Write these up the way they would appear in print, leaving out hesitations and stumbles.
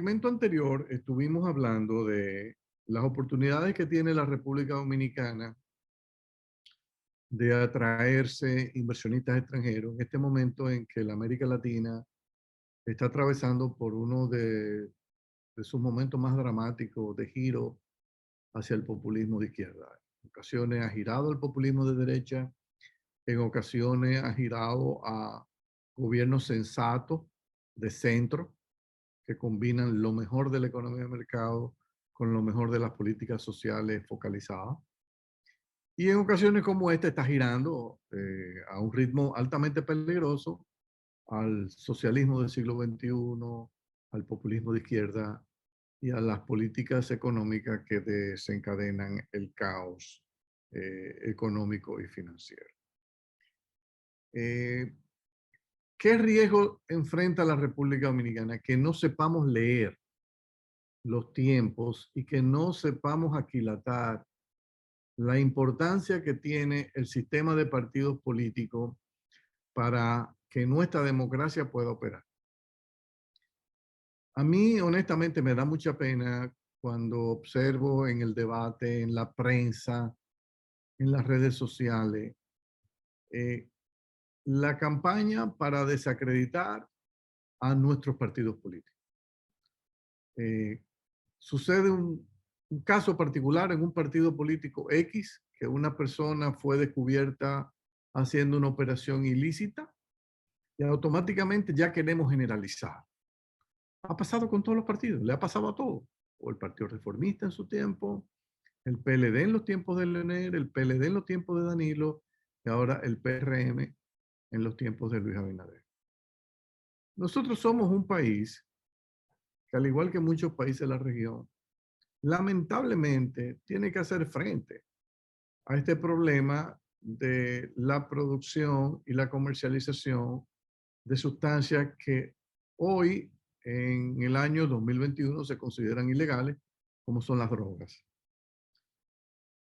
segmento anterior estuvimos hablando de las oportunidades que tiene la República Dominicana de atraerse inversionistas extranjeros en este momento en que la América Latina está atravesando por uno de sus momentos más dramáticos de giro hacia el populismo de izquierda. En ocasiones ha girado el populismo de derecha, en ocasiones ha girado a gobiernos sensatos de centro que combinan lo mejor de la economía de mercado con lo mejor de las políticas sociales focalizadas. Y en ocasiones como esta está girando a un ritmo altamente peligroso al socialismo del siglo XXI, al populismo de izquierda y a las políticas económicas que desencadenan el caos económico y financiero. Eh, ¿Qué riesgo enfrenta la República Dominicana? Que no sepamos leer los tiempos y que no sepamos aquilatar la importancia que tiene el sistema de partidos políticos para que nuestra democracia pueda operar. A mí, honestamente, me da mucha pena cuando observo en el debate, en la prensa, en las redes sociales, eh, la campaña para desacreditar a nuestros partidos políticos. Eh, Sucede un caso particular en un partido político X, que una persona fue descubierta haciendo una operación ilícita y automáticamente ya queremos generalizar. Ha pasado con todos los partidos, le ha pasado a todos. O el Partido Reformista en su tiempo, el PLD en los tiempos de Leonel, el PLD en los tiempos de Danilo y ahora el PRM en los tiempos de Luis Abinader. Nosotros somos un país que, al igual que muchos países de la región, lamentablemente tiene que hacer frente a este problema de la producción y la comercialización de sustancias que hoy, en el año 2021, se consideran ilegales, como son las drogas.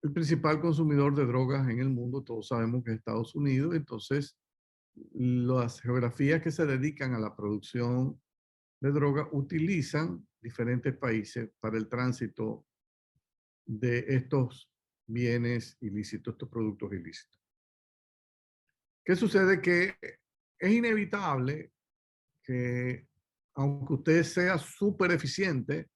El principal consumidor de drogas en el mundo, todos sabemos que es Estados Unidos, entonces las geografías que se dedican a la producción de drogas utilizan diferentes países para el tránsito de estos bienes ilícitos, estos productos ilícitos. ¿Qué sucede? Que es inevitable que, aunque usted sea súper eficiente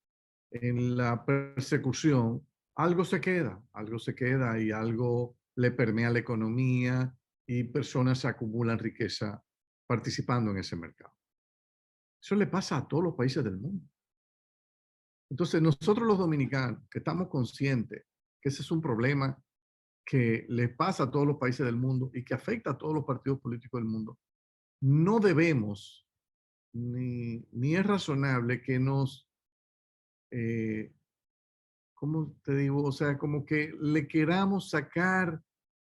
en la persecución, algo se queda y algo le permea la economía y personas acumulan riqueza participando en ese mercado. Eso le pasa a todos los países del mundo. Entonces, nosotros los dominicanos, que estamos conscientes que ese es un problema que le pasa a todos los países del mundo y que afecta a todos los partidos políticos del mundo, no debemos, ni es razonable que nos, eh, ¿cómo te digo? O sea, como que le queramos sacar,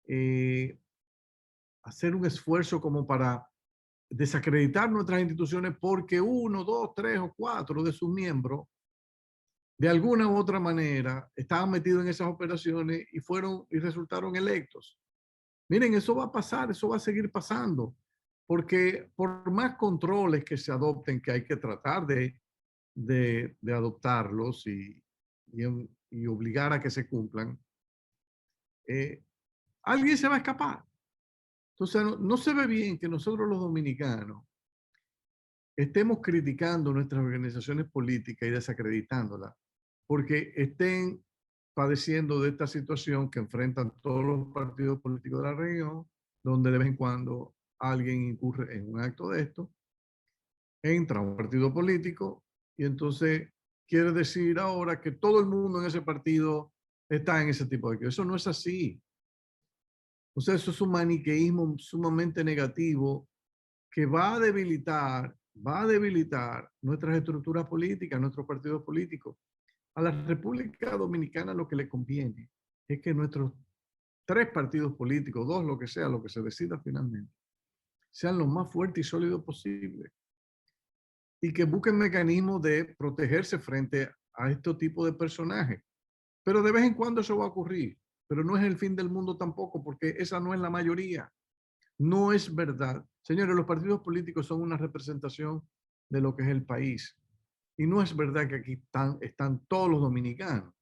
eh, hacer un esfuerzo como para desacreditar nuestras instituciones porque uno, dos, tres o cuatro de sus miembros de alguna u otra manera estaban metidos en esas operaciones y fueron y resultaron electos. Miren, eso va a pasar, eso va a seguir pasando, porque por más controles que se adopten, que hay que tratar de adoptarlos y obligar a que se cumplan, eh, alguien se va a escapar. Entonces, no se ve bien que nosotros los dominicanos estemos criticando nuestras organizaciones políticas y desacreditándolas porque estén padeciendo de esta situación que enfrentan todos los partidos políticos de la región, donde de vez en cuando alguien incurre en un acto de esto, entra a un partido político y entonces quiere decir ahora que todo el mundo en ese partido está en ese tipo de cosas. Eso no es así. O sea, eso es un maniqueísmo sumamente negativo que va a debilitar nuestras estructuras políticas, nuestros partidos políticos. A la República Dominicana lo que le conviene es que nuestros tres partidos políticos, dos, lo que sea, lo que se decida finalmente, sean lo más fuertes y sólidos posible y que busquen mecanismos de protegerse frente a este tipo de personajes. Pero de vez en cuando eso va a ocurrir, pero no es el fin del mundo tampoco, porque esa no es la mayoría. No es verdad. Señores, los partidos políticos son una representación de lo que es el país. Y no es verdad que aquí están todos los dominicanos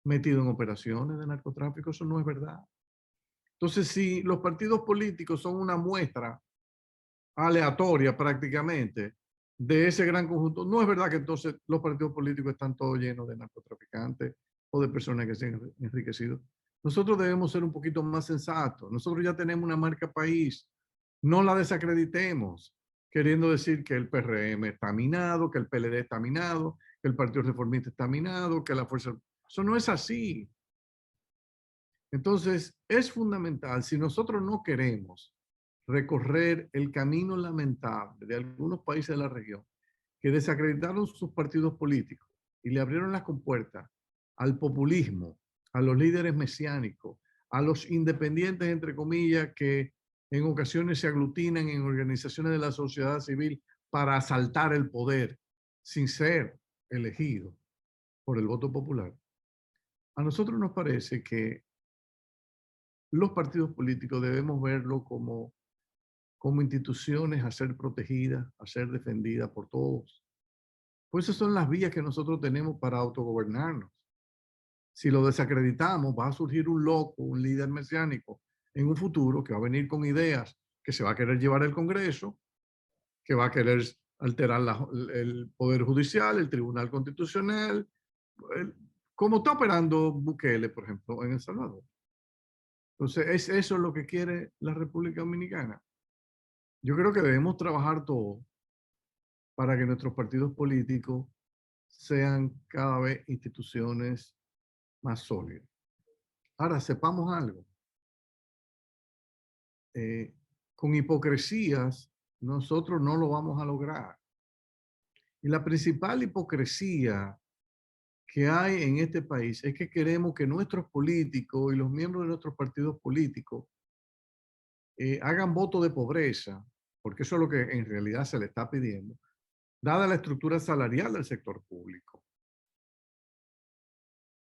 metidos en operaciones de narcotráfico, eso no es verdad. Entonces, si los partidos políticos son una muestra aleatoria prácticamente de ese gran conjunto, no es verdad que entonces los partidos políticos están todos llenos de narcotraficantes o de personas que se han enriquecido. Nosotros debemos ser un poquito más sensatos. Nosotros ya tenemos una marca país. No la desacreditemos, queriendo decir que el PRM está minado, que el PLD está minado, que el Partido Reformista está minado, que la fuerza... Eso no es así. Entonces, es fundamental, si nosotros no queremos recorrer el camino lamentable de algunos países de la región que desacreditaron sus partidos políticos y le abrieron las compuertas al populismo, a los líderes mesiánicos, a los independientes, entre comillas, que en ocasiones se aglutinan en organizaciones de la sociedad civil para asaltar el poder sin ser elegidos por el voto popular. A nosotros nos parece que los partidos políticos debemos verlo como instituciones a ser protegidas, a ser defendidas por todos. Pues esas son las vías que nosotros tenemos para autogobernarnos. Si lo desacreditamos, va a surgir un loco, un líder mesiánico en un futuro que va a venir con ideas que se va a querer llevar al Congreso, que va a querer alterar el Poder Judicial, el Tribunal Constitucional, como está operando Bukele, por ejemplo, en El Salvador. Entonces, ¿es eso lo que quiere la República Dominicana? Yo creo que debemos trabajar todos para que nuestros partidos políticos sean cada vez instituciones más sólidas. Ahora, sepamos algo. Con hipocresías, nosotros no lo vamos a lograr. Y la principal hipocresía que hay en este país es que queremos que nuestros políticos y los miembros de nuestros partidos políticos hagan voto de pobreza, porque eso es lo que en realidad se le está pidiendo, dada la estructura salarial del sector público.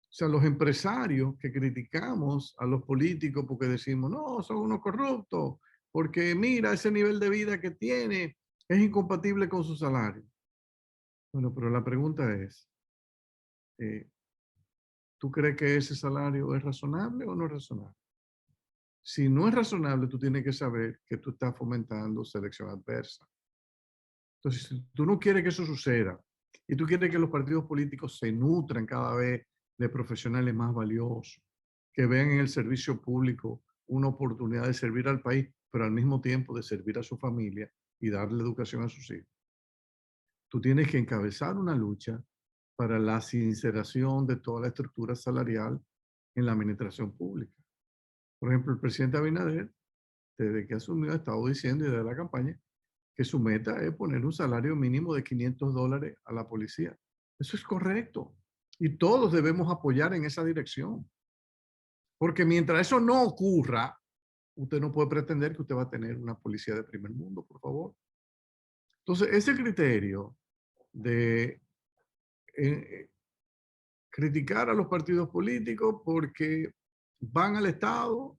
O sea, los empresarios que criticamos a los políticos porque decimos, no, son unos corruptos, porque mira, ese nivel de vida que tiene es incompatible con su salario. Bueno, pero la pregunta es, ¿tú crees que ese salario es razonable o no es razonable? Si no es razonable, tú tienes que saber que tú estás fomentando selección adversa. Entonces, si tú no quieres que eso suceda y tú quieres que los partidos políticos se nutran cada vez de profesionales más valiosos, que vean en el servicio público una oportunidad de servir al país, pero al mismo tiempo de servir a su familia y darle educación a sus hijos, tú tienes que encabezar una lucha para la sinceración de toda la estructura salarial en la administración pública. Por ejemplo, el presidente Abinader, desde que asumió, ha estado diciendo y desde la campaña que su meta es poner un salario mínimo de $500 a la policía. Eso es correcto. Y todos debemos apoyar en esa dirección. Porque mientras eso no ocurra, usted no puede pretender que usted va a tener una policía de primer mundo, por favor. Entonces, ese criterio de criticar a los partidos políticos porque van al Estado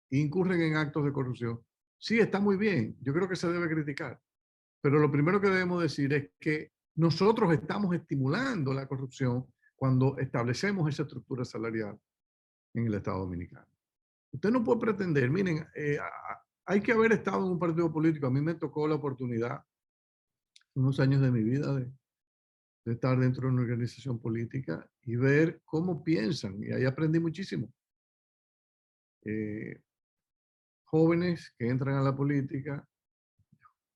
e incurren en actos de corrupción. Sí, está muy bien. Yo creo que se debe criticar. Pero lo primero que debemos decir es que nosotros estamos estimulando la corrupción cuando establecemos esa estructura salarial en el Estado Dominicano. Usted no puede pretender, miren, hay que haber estado en un partido político. A mí me tocó la oportunidad, unos años de mi vida, de estar dentro de una organización política y ver cómo piensan. Y ahí aprendí muchísimo. Jóvenes que entran a la política,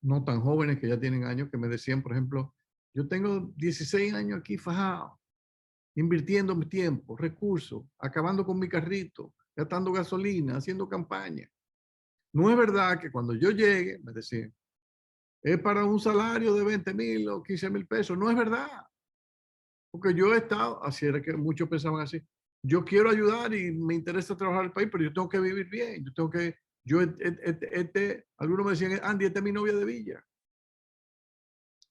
no tan jóvenes que ya tienen años, que me decían, por ejemplo, yo tengo 16 años aquí fajado, invirtiendo mi tiempo, recursos, acabando con mi carrito, gastando gasolina, haciendo campaña. No es verdad que cuando yo llegue, me decían, es para un salario de 20,000 o 15,000 pesos. No es verdad. Porque yo he estado, así era que muchos pensaban así, yo quiero ayudar y me interesa trabajar el país, pero yo tengo que vivir bien, yo tengo que, algunos me decían, Andy, esta es mi novia de Villa.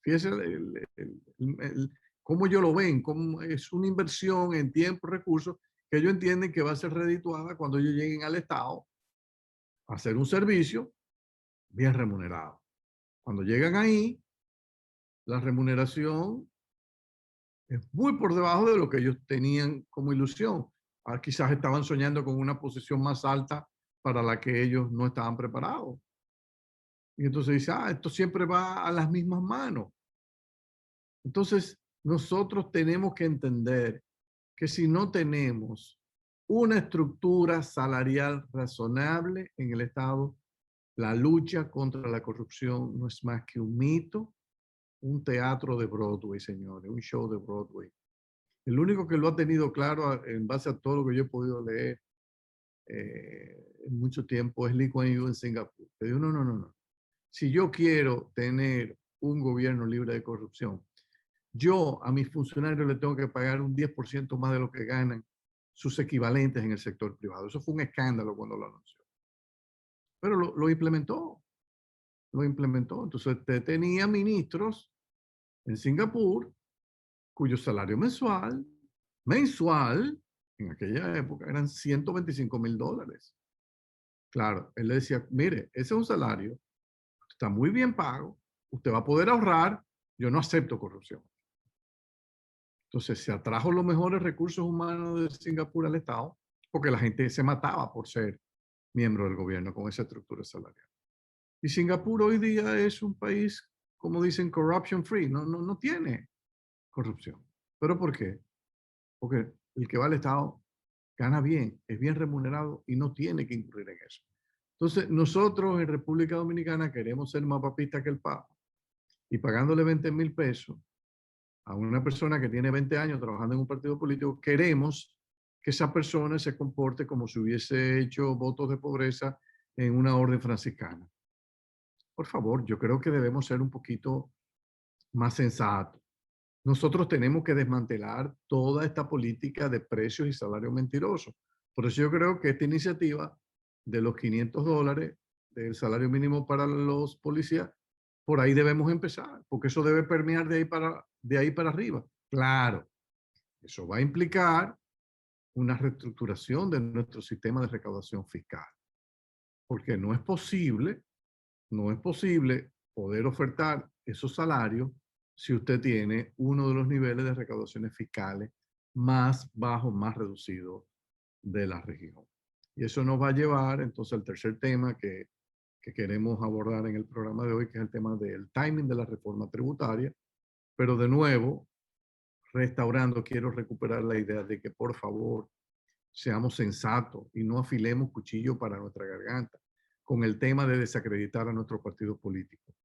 Fíjese cómo ellos lo ven, cómo es una inversión en tiempo, recursos, que ellos entienden que va a ser redituada cuando ellos lleguen al Estado a hacer un servicio bien remunerado. Cuando llegan ahí, la remuneración es muy por debajo de lo que ellos tenían como ilusión. Quizás estaban soñando con una posición más alta para la que ellos no estaban preparados. Y entonces dice, esto siempre va a las mismas manos. Entonces, nosotros tenemos que entender que si no tenemos una estructura salarial razonable en el Estado, la lucha contra la corrupción no es más que un mito, un teatro de Broadway, señores, un show de Broadway. El único que lo ha tenido claro en base a todo lo que yo he podido leer en mucho tiempo es Lee Kuan Yew en Singapur. Que dijo, no, no, no, no. Si yo quiero tener un gobierno libre de corrupción, yo a mis funcionarios le tengo que pagar un 10% más de lo que ganan sus equivalentes en el sector privado. Eso fue un escándalo cuando lo anunció. Pero lo implementó, lo implementó. Entonces tenía ministros en Singapur cuyo salario mensual, en aquella época eran $125,000. Claro, él le decía, mire, ese es un salario, está muy bien pago, usted va a poder ahorrar, yo no acepto corrupción. Entonces se atrajo los mejores recursos humanos de Singapur al Estado, porque la gente se mataba por ser miembro del gobierno con esa estructura salarial. Y Singapur hoy día es un país, como dicen, corruption free, no tiene corrupción. ¿Pero por qué? Porque el que va al Estado gana bien, es bien remunerado y no tiene que incurrir en eso. Entonces, nosotros en República Dominicana queremos ser más papistas que el Papa y pagándole 20,000 pesos a una persona que tiene 20 años trabajando en un partido político, queremos que esa persona se comporte como si hubiese hecho votos de pobreza en una orden franciscana. Por favor, yo creo que debemos ser un poquito más sensatos. Nosotros tenemos que desmantelar toda esta política de precios y salarios mentirosos. Por eso yo creo que esta iniciativa de los $500 del salario mínimo para los policías, por ahí debemos empezar, porque eso debe permear de ahí para arriba. Claro, eso va a implicar una reestructuración de nuestro sistema de recaudación fiscal, porque no es posible poder ofertar esos salarios si usted tiene uno de los niveles de recaudaciones fiscales más bajos, más reducidos de la región. Y eso nos va a llevar entonces al tercer tema que queremos abordar en el programa de hoy, que es el tema del timing de la reforma tributaria. Pero de nuevo, restaurando, quiero recuperar la idea de que por favor seamos sensatos y no afilemos cuchillo para nuestra garganta con el tema de desacreditar a nuestros partidos políticos.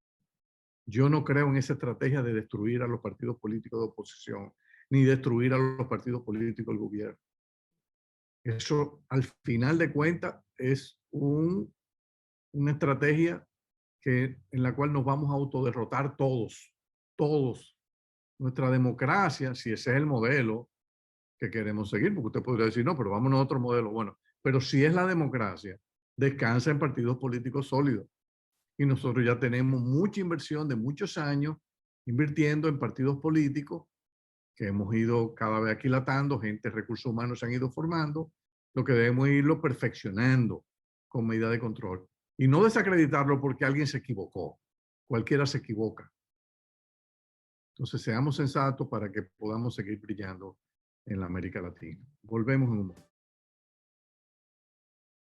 Yo no creo en esa estrategia de destruir a los partidos políticos de oposición, ni destruir a los partidos políticos del gobierno. Eso, al final de cuentas, es una estrategia en la cual nos vamos a autoderrotar todos, todos. Nuestra democracia, si ese es el modelo que queremos seguir, porque usted podría decir, no, pero vámonos a otro modelo. Bueno, pero si es la democracia, descansa en partidos políticos sólidos. Y nosotros ya tenemos mucha inversión de muchos años invirtiendo en partidos políticos que hemos ido cada vez aquilatando, gente, recursos humanos se han ido formando, lo que debemos irlo perfeccionando con medida de control. Y no desacreditarlo porque alguien se equivocó. Cualquiera se equivoca. Entonces seamos sensatos para que podamos seguir brillando en la América Latina. Volvemos en un momento.